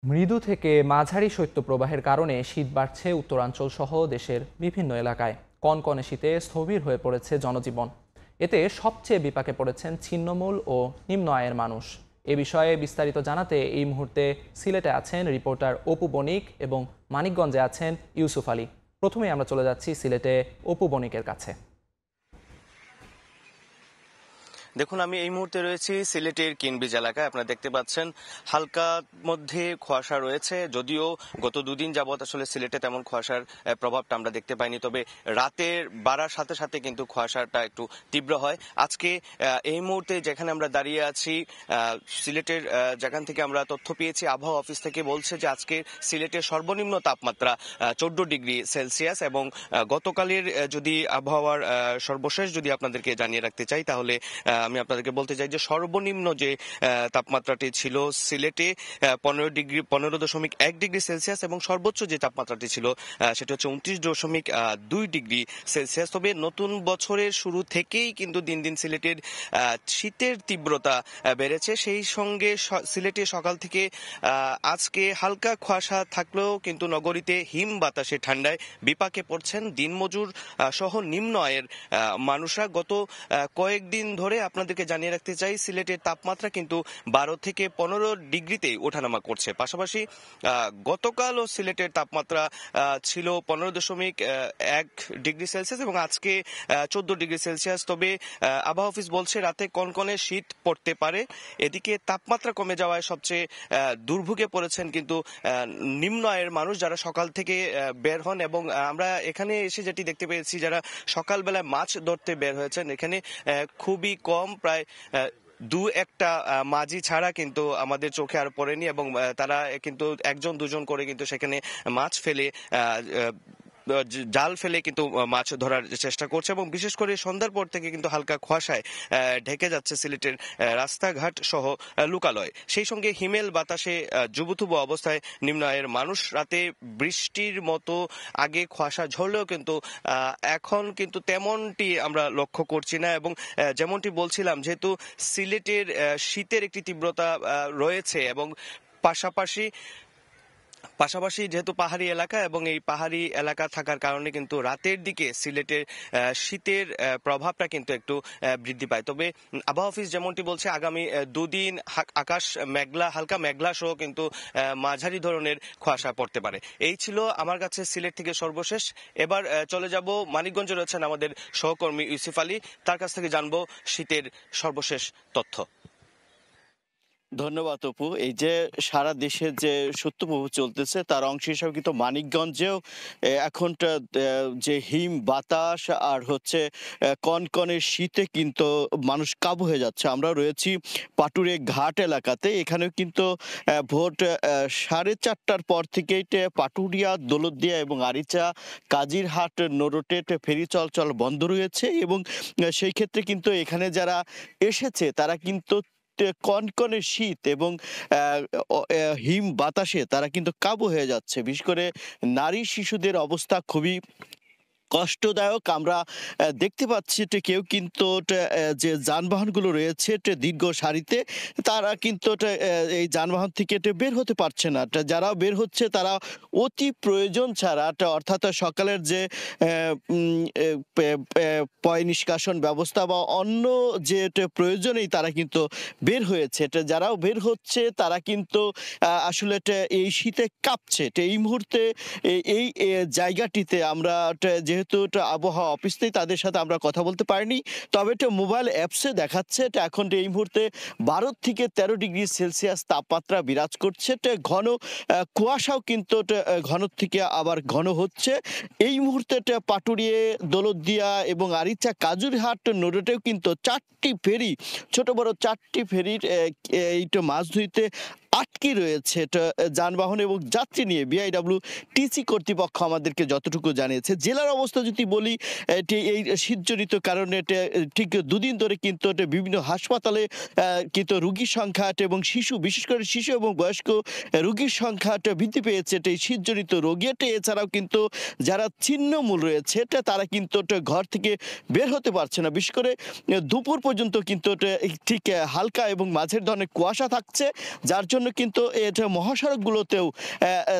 মৃদু থেকে মাঝারি শৈত্যপ্রবাহের কারণে শীত বাড়ছে উত্তরাঞ্চল সহ দেশের বিভিন্ন এলাকায়। কনকনে শীতে স্থবির হয়ে পড়েছে জনজীবন। এতে সবচেয়ে বিপাকে পড়েছেন ছিন্নমূল ও নিম্ন আয়ের মানুষ। এ বিষয়ে বিস্তারিত জানাতে এই মুহূর্তে সিলেটে আছেন রিপোর্টার অপু বণিক এবং মানিকগঞ্জে আছেন ইউসুফ আলী। প্রথমেই আমরা চলে যাচ্ছি সিলেটে অপু বণিকের কাছে। দেখুন, আমি এই মুহূর্তে রয়েছি সিলেটের কিনব্রিজ এলাকায়। আপনারা দেখতে পাচ্ছেন হালকা মধ্যে কুয়াশা রয়েছে, যদিও গত দুদিন যাবৎ আসলে সিলেটে তেমন কুয়াশার প্রভাবটা আমরা দেখতে পাইনি। তবে রাতের বাড়ার সাথে সাথে কিন্তু কুয়াশাটা একটু তীব্র হয়। আজকে এই মুহূর্তে যেখানে আমরা দাঁড়িয়ে আছি, সিলেটের যেখান থেকে আমরা তথ্য পেয়েছি, আবহাওয়া অফিস থেকে বলছে যে আজকে সিলেটের সর্বনিম্ন তাপমাত্রা 14 ডিগ্রি সেলসিয়াস। এবং গতকালের যদি আবহাওয়ার সর্বশেষ যদি আপনাদেরকে জানিয়ে রাখতে চাই, তাহলে আমি আপনাদেরকে বলতে চাই যে সর্বনিম্ন যে তাপমাত্রাটি ছিল সিলেটে 15.1 ডিগ্রি সেলসিয়াস এবং সর্বোচ্চ যে তাপমাত্রাটি ছিল সেটা হচ্ছে 29.2 ডিগ্রি সেলসিয়াস। তবে নতুন বছরের শুরু থেকেই কিন্তু দিন দিন সিলেটের শীতের তীব্রতা বেড়েছে। সেই সঙ্গে সিলেটে সকাল থেকে আজকে হালকা কুয়াশা থাকলেও কিন্তু নগরীতে হিম বাতাসে ঠান্ডায় বিপাকে পড়ছেন দিনমজুর সহ নিম্ন আয়ের মানুষরা। গত কয়েকদিন ধরে আপনাদেরকে জানিয়ে রাখতে চাই, সিলেটের তাপমাত্রা কিন্তু 12 থেকে 15 ডিগ্রিতে ওঠানামা করছে। পাশাপাশি গতকালও সিলেটের তাপমাত্রা ছিল 15.1 ডিগ্রি সেলসিয়াস এবং আজকে 14 ডিগ্রি সেলসিয়াস। তবে আবহাওয়া অফিস বলছে রাতে কনকনে শীত পড়তে পারে। এদিকে তাপমাত্রা কমে যাওয়ায় সবচেয়ে দুর্ভোগে পড়েছেন কিন্তু নিম্ন আয়ের মানুষ, যারা সকাল থেকে বের হন। এবং আমরা এখানে এসে যেটি দেখতে পেয়েছি, যারা সকালবেলায় মাছ ধরতে বের হয়েছেন, এখানে খুবই কম, প্রায় দু একটা মাঝি ছাড়া কিন্তু আমাদের চোখে আর পড়েনি। এবং তারা কিন্তু একজন দুজন করে কিন্তু সেখানে মাছ ফেলে জাল ফেলে কিন্তু মাছ ধরার চেষ্টা করছে। এবং বিশেষ করে সন্ধ্যার পর থেকে কিন্তু হালকা কুয়াশায় ঢেকে যাচ্ছে সিলেটের রাস্তাঘাট সহ লোকালয়। সেই সঙ্গে হিমেল বাতাসে জুবুথুবু অবস্থায় নিম্ন আয়ের মানুষ। রাতে বৃষ্টির মতো আগে কুয়াশা ঝরলেও কিন্তু এখন কিন্তু তেমনটি আমরা লক্ষ্য করছি না। এবং যেমনটি বলছিলাম, যেহেতু সিলেটের শীতের একটি তীব্রতা রয়েছে এবং পাশাপাশি যেহেতু পাহাড়ি এলাকা, এবং এই পাহাড়ি এলাকা থাকার কারণে কিন্তু রাতের দিকে সিলেটের শীতের প্রভাবটা কিন্তু একটু বৃদ্ধি পায়। তবে আবহাওয়া অফিস যেমনটি বলছে, আগামী দুদিন আকাশ মেঘলা, হালকা মেঘলা সহ কিন্তু মাঝারি ধরনের কুয়াশা পড়তে পারে। এই ছিল আমার কাছে সিলেট থেকে সর্বশেষ। এবার চলে যাব মানিকগঞ্জে, রয়েছেন আমাদের সহকর্মী ইউসুফ আলী, তার কাছ থেকে জানবো শীতের সর্বশেষ তথ্য। ধন্যবাদ অপু। এই যে সারা দেশে যে শৈত্যপ্রবাহ চলতেছে, তার অংশ হিসাবে কিন্তু মানিকগঞ্জেও এখনটা যে হিম বাতাস আর হচ্ছে কনকনে শীতে কিন্তু মানুষ কাবু হয়ে যাচ্ছে। আমরা রয়েছি পাটুরে ঘাট এলাকাতে। এখানেও কিন্তু ভোর 4:30টার পর থেকেই পাটুরিয়া, দৌলতদিয়া এবং আরিচা, কাজিরহাট, নোরোটেট ফেরি চলাচল বন্ধ রয়েছে। এবং সেই ক্ষেত্রে কিন্তু এখানে যারা এসেছে তারা কিন্তু কনকনে শীত এবং হিম বাতাসে তারা কিন্তু কাবু হয়ে যাচ্ছে। বিশেষ করে নারী শিশুদের অবস্থা খুবই কষ্টদায়ক। আমরা দেখতে পাচ্ছি কেউ কিন্তু যে যানবাহনগুলো রয়েছে দীর্ঘ সারিতে, তারা কিন্তু এই যানবাহন থেকে বের হতে পারছে না। যারা বের হচ্ছে তারা অতি প্রয়োজন ছাড়া, অর্থাৎ সকালের যে পয় নিষ্কাশন ব্যবস্থা বা অন্য যে প্রয়োজনেই তারা কিন্তু বের হয়েছে। যারাও বের হচ্ছে তারা কিন্তু আসলে এই শীতে কাঁপছে। এই মুহূর্তে এই জায়গাটিতে আমরা যেহেতু আবহাওয়া অফিস নেই, তাদের সাথে আমরা কথা বলতে পারিনি। তবে মোবাইল অ্যাপসে দেখাচ্ছে এখন এই মুহূর্তে 12 থেকে 13 ডিগ্রি সেলসিয়াস তাপমাত্রা বিরাজ করছে। ঘন কুয়াশাও কিন্তু ঘন থেকে আবার ঘন হচ্ছে। এই মুহূর্তে পাটুরিয়ে, দৌলতদিয়া এবং আরিচা, কাজুরহাট, নোরোটেও কিন্তু 4টি ফেরি, ছোট বড় 4টি ফেরির এই মাছ ধুইতে আটকে রয়েছে যানবাহন এবং যাত্রী নিয়ে। বিআইডব্লিউটিসি কর্তৃপক্ষ আমাদেরকে যতটুকু জানিয়েছে। জেলার অবস্থা যদি বলি, এই শীতজনিত কারণে ঠিক দুদিন ধরে কিন্তু বিভিন্ন হাসপাতালে কিন্তু রোগীর সংখ্যা এবং শিশু, বিশেষ করে শিশু এবং বয়স্ক রোগীর সংখ্যা বৃদ্ধি পেয়েছে এই শীতজনিত রোগী। এছাড়াও কিন্তু যারা ছিন্নমূল রয়েছে তারা কিন্তু ঘর থেকে বের হতে পারছে না। বিশেষ করে দুপুর পর্যন্ত কিন্তু ঠিক হালকা এবং মাঝের ধরনের কুয়াশা থাকছে, যার জন্য কিন্তু এটা মহাসড়কগুলোতেও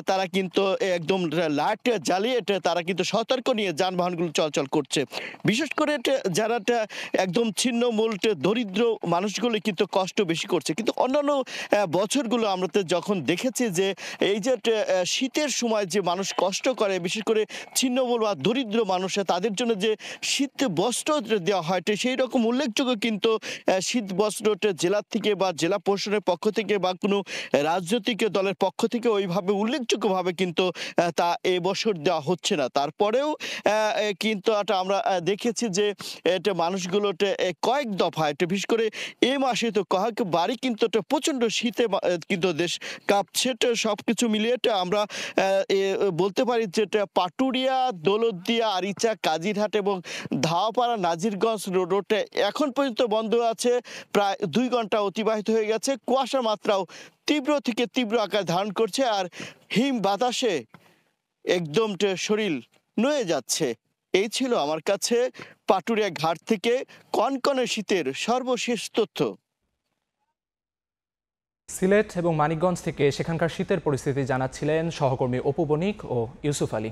তারা কিন্তু একদম লাইট জ্বালিয়ে তারা কিন্তু সতর্ক নিয়ে যানবাহনগুলো চলাচল করছে। বিশেষ করে যারা একদম ছিন্নমূল দরিদ্র মানুষগুলো কিন্তু কষ্ট বেশি করছে। কিন্তু অন্যান্য বছরগুলো আমরা তো যখন দেখেছি যে এই যে শীতের সময় যে মানুষ কষ্ট করে, বিশেষ করে ছিন্নমূল বা দরিদ্র মানুষ, তাদের জন্য যে শীত বস্ত্র দেওয়া হয় সেই রকম উল্লেখযোগ্য কিন্তু শীত বস্ত্রটা জেলা থেকে বা জেলা প্রশাসনের পক্ষ থেকে বা কোনো রাজনৈতিক দলের পক্ষ থেকে ওইভাবে উল্লেখযোগ্যভাবে কিন্তু তা এবছর দেওয়া হচ্ছে না। তারপরেও কিন্তু আমরা দেখেছি যে এটা মানুষগুলোতে কয়েক দফা বিশেষ করে এই মাসে তো কয়েক বাড়ি কিন্তু প্রচন্ড শীতে কিন্তু দেশ কাঁপছে। সবকিছু মিলিয়ে আমরা বলতে পারি যে পাটুরিয়া, দৌলতদিয়া, আরিচা, কাজিরহাট এবং ধাওয়াপাড়া, নাজিরগঞ্জ রোডে এখন পর্যন্ত বন্ধ আছে। প্রায় 2 ঘন্টা অতিবাহিত হয়ে গেছে। কুয়াশার মাত্রাও তীব্র থেকে তীব্র আকার ধারণ করছে আর হিম বাতাসে একদম শরীর নুয়ে যাচ্ছে। এই ছিল আমার কাছে পাটুরিয়া ঘাট থেকে কনকনে শীতের সর্বশেষ তথ্য। সিলেট এবং মানিকগঞ্জ থেকে সেখানকার শীতের পরিস্থিতি জানাচ্ছিলেন সহকর্মী অপু বণিক ও ইউসুফ আলী।